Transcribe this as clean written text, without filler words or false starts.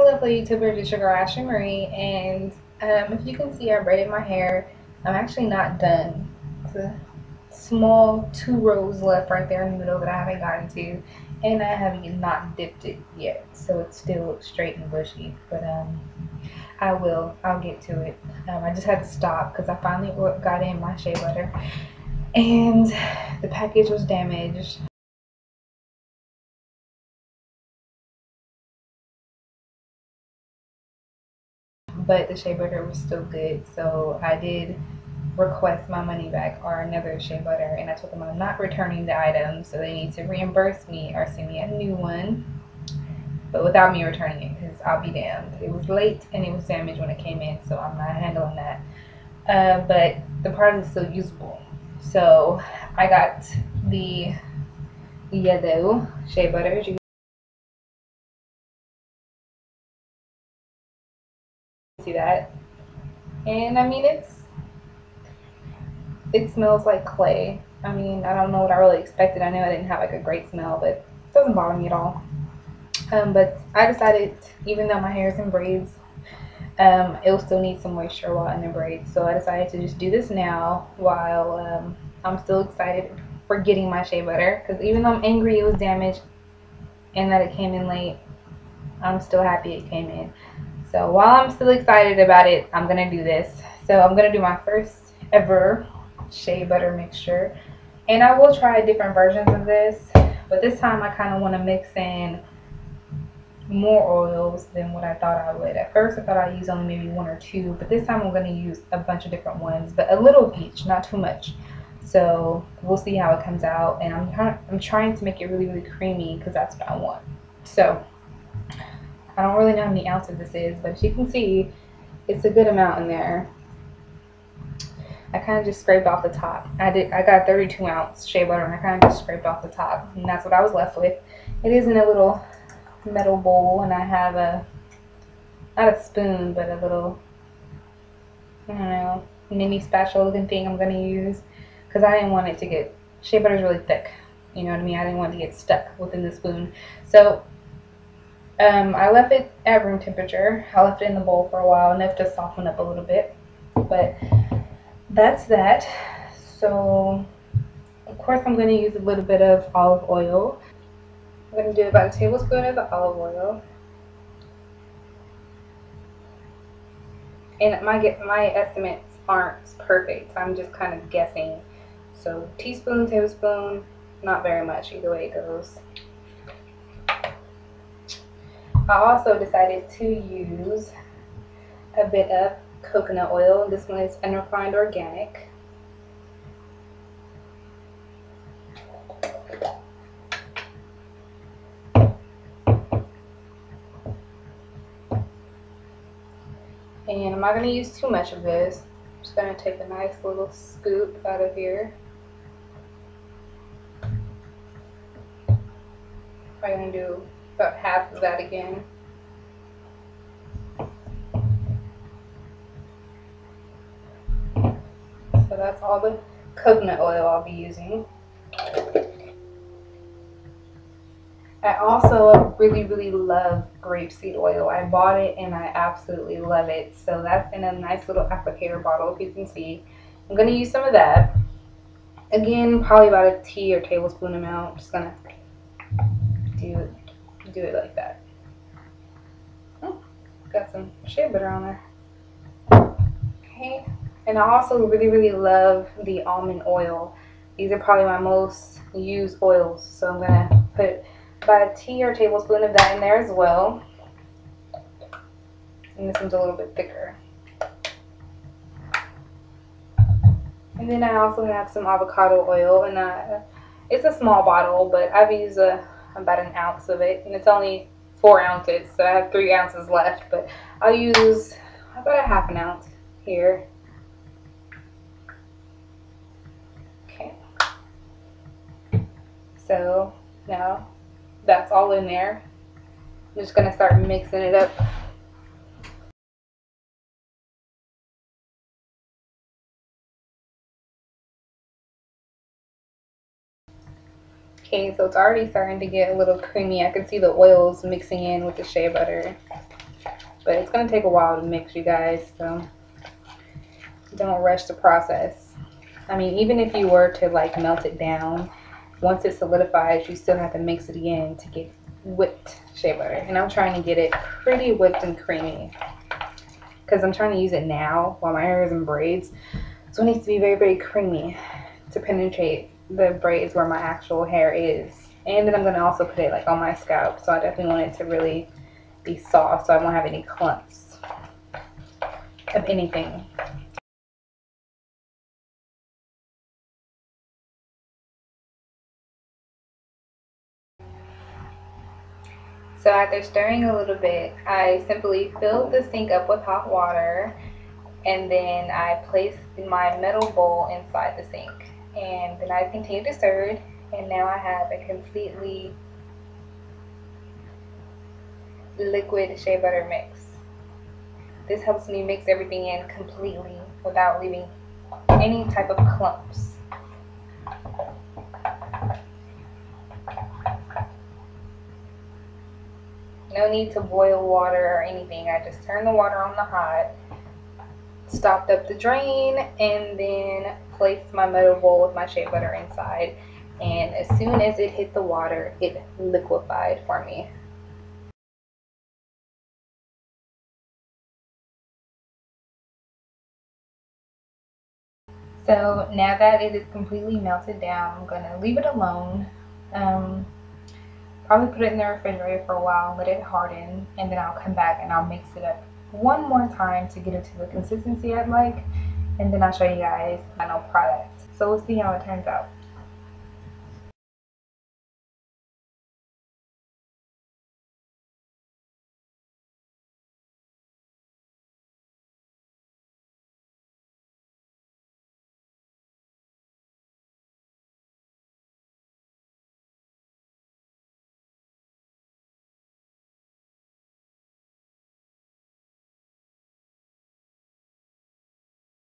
Hello, YouTubers, it's your girl Ashley Marie, and if you can see, I braided my hair. I'm actually not done. It's a small 2 rows left right there in the middle that I haven't gotten to, and I haven't not dipped it yet, so it's still straight and bushy. But I'll get to it. I just had to stop because I finally got in my shea butter, and the package was damaged. But the shea butter was still good, so I did request my money back or another shea butter, and I told them I'm not returning the item, so they need to reimburse me or send me a new one, but without me returning it, because I'll be damned. It was late and it was damaged when it came in, so I'm not handling that. But the product is still usable, so I got the yellow shea butter. You can see that, and I mean it smells like clay. I mean, I don't know what I really expected. I know I didn't have like a great smell, but it doesn't bother me at all. But I decided, even though my hair is in braids, it will still need some moisture while in the braids. So I decided to just do this now while I'm still excited for getting my shea butter. Because even though I'm angry it was damaged and that it came in late, I'm still happy it came in. So while I'm still excited about it, I'm going to do this. So I'm going to do my first ever shea butter mixture. And I will try different versions of this. But this time I kind of want to mix in more oils than what I thought I would. At first I thought I'd use only maybe 1 or 2, but this time I'm going to use a bunch of different ones, but a little of each, not too much. So we'll see how it comes out, and I'm trying to make it really creamy because that's what I want. So I don't really know how many ounces this is, but as you can see, it's a good amount in there. I kind of just scraped off the top. I got 32 ounce shea butter, and I kind of just scraped off the top, and that's what I was left with. It is in a little metal bowl, and I have not a spoon, but a little, I don't know, mini spatula looking thing I'm going to use, because I didn't want it to get, shea butter is really thick, you know what I mean? I didn't want it to get stuck within the spoon. So I left it at room temperature. I left it in the bowl for a while, enough to soften up a little bit, but that's that. So of course I'm going to use a little bit of olive oil. I'm going to do about a tablespoon of the olive oil. And my estimates aren't perfect. I'm just kind of guessing. So teaspoon, tablespoon, not very much either way it goes. I also decided to use a bit of coconut oil. This one is unrefined organic. And I'm not going to use too much of this. I'm just going to take a nice little scoop out of here. I'm going to do about half of that again. So that's all the coconut oil I'll be using. I also really love grapeseed oil. I bought it and I absolutely love it. So that's in a nice little applicator bottle, if you can see. I'm going to use some of that. Again, probably about a tea or tablespoon amount. I'm just going to do it like that. Oh, got some shea butter on there. Okay. And I also really love the almond oil. These are probably my most used oils. So I'm going to put about a tea or tablespoon of that in there as well. And this one's a little bit thicker. And then I also have some avocado oil, and it's a small bottle, but I've used about an ounce of it, and it's only 4 ounces, so I have 3 ounces left, but I'll use about a half an ounce here. Okay. So now that's all in there. I'm just going to start mixing it up. Okay, so it's already starting to get a little creamy. I can see the oils mixing in with the shea butter. but it's going to take a while to mix, you guys, so don't rush the process. I mean, even if you were to like melt it down, once it solidifies, you still have to mix it again to get whipped shea butter. And I'm trying to get it pretty whipped and creamy because I'm trying to use it now while my hair is in braids. So it needs to be very, very creamy to penetrate the braids where my actual hair is. And then I'm going to also put it like on my scalp. So I definitely want it to really be soft so I won't have any clumps of anything. So after stirring a little bit, I simply filled the sink up with hot water, and then I placed my metal bowl inside the sink. And then I continued to stir it, and now I have a completely liquid shea butter mix. This helps me mix everything in completely without leaving any type of clumps. No need to boil water or anything. I just turned the water on the hot, stopped up the drain, and then placed my metal bowl with my shea butter inside. And as soon as it hit the water, it liquefied for me. So now that it is completely melted down, I'm going to leave it alone. Probably put it in the refrigerator for a while, let it harden, and then I'll come back and I'll mix it up one more time to get it to the consistency I'd like, and then I'll show you guys the final product. So we'll see how it turns out.